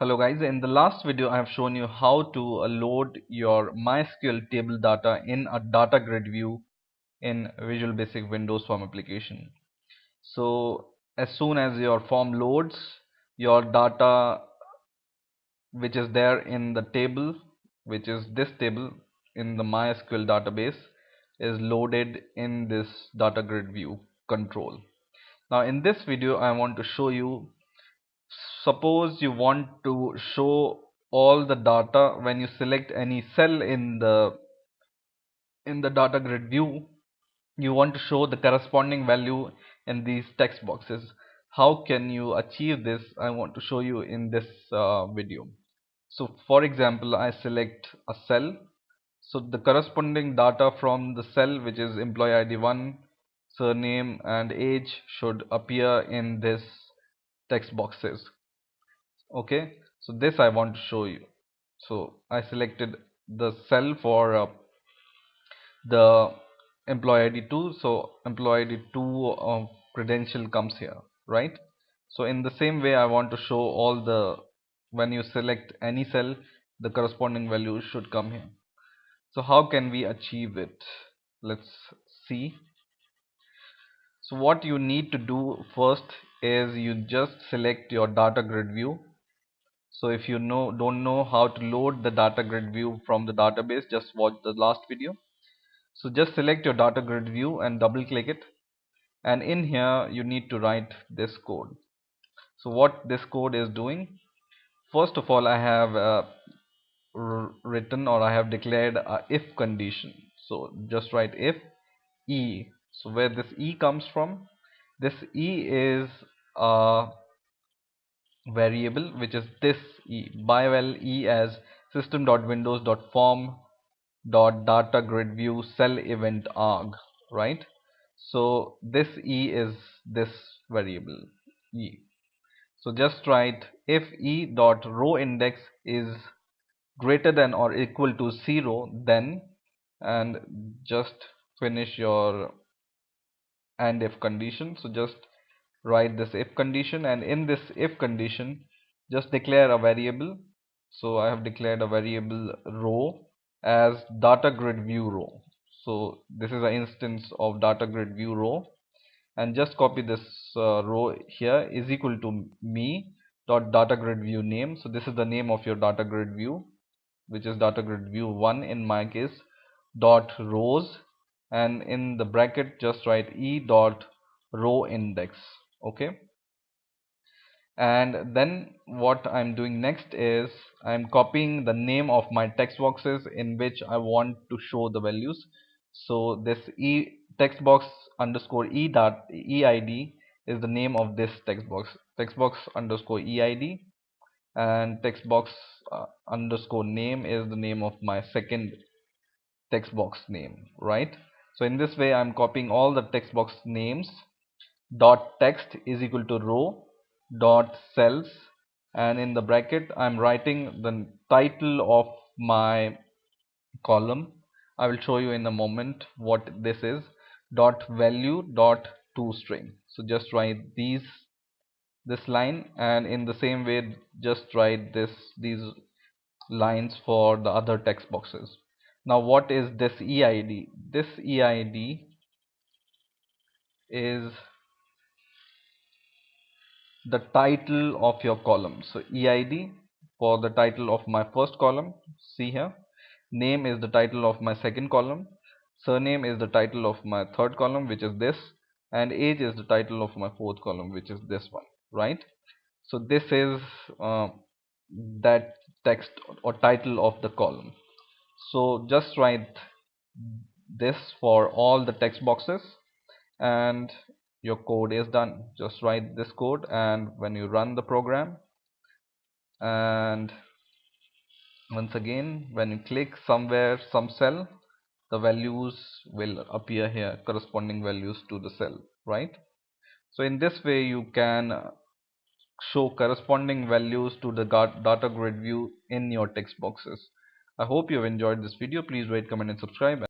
Hello guys, in the last video I have shown you how to load your MySQL table data in a data grid view in Visual Basic Windows Form application. So as soon as your form loads, your data which is there in the table, which is this table in the MySQL database, is loaded in this data grid view control. Now in this video I want to show you, suppose you want to show all the data when you select any cell in the data grid view. You want to show the corresponding value in these text boxes. How can you achieve this? I want to show you in this video. So for example, I select a cell, so the corresponding data from the cell, which is employee ID 1, surname and age, should appear in this text boxes. Okay, so this I want to show you. So I selected the cell for the employee ID 2, so employee ID 2 credential comes here, right? So in the same way I want to show all the, when you select any cell, the corresponding value should come here. So how can we achieve it? Let's see. So what you need to do first is you just select your data grid view. So if you don't know how to load the data grid view from the database, just watch the last video. So just select your data grid view and double click it, and in here you need to write this code. So what this code is doing, first of all I have written, or I have declared a if condition. So just write if e. So where this e comes from, this e is a variable which is this e, byval e as system.windows.form.data grid view cell event arg, right? So this e is this variable e. So just write if e dot row index is greater than or equal to 0, then, and just finish your and if condition. So just write this if condition, and in this if condition just declare a variable. So I have declared a variable row as data grid view row. So this is an instance of data grid view row, and just copy this row here is equal to me dot data grid view name. So this is the name of your data grid view, which is data grid view 1 in my case, dot rows, and in the bracket just write e dot row index. Okay, and then what I'm doing next is I'm copying the name of my text boxes in which I want to show the values. So this e textbox underscore e dot eid is the name of this textbox underscore eid, and textbox underscore name is the name of my second text box name, right? So in this way I'm copying all the text box names. Dot text is equal to row dot cells, and in the bracket I'm writing the title of my column. I will show you in a moment what this is. Dot value dot toString. So just write this line, and in the same way just write these lines for the other text boxes. Now what is this eid? This eid is the title of your column. So eid for the title of my first column, see here, name is the title of my second column, surname is the title of my third column, which is this, and age is the title of my fourth column, which is this one, right? So this is that text or title of the column. So just write this for all the text boxes, and your code is done. Just write this code, and when you run the program, and once again when you click somewhere some cell, the values will appear here, corresponding values to the cell, right? So in this way you can show corresponding values to the data grid view in your text boxes. I hope you have enjoyed this video. Please rate, comment and subscribe.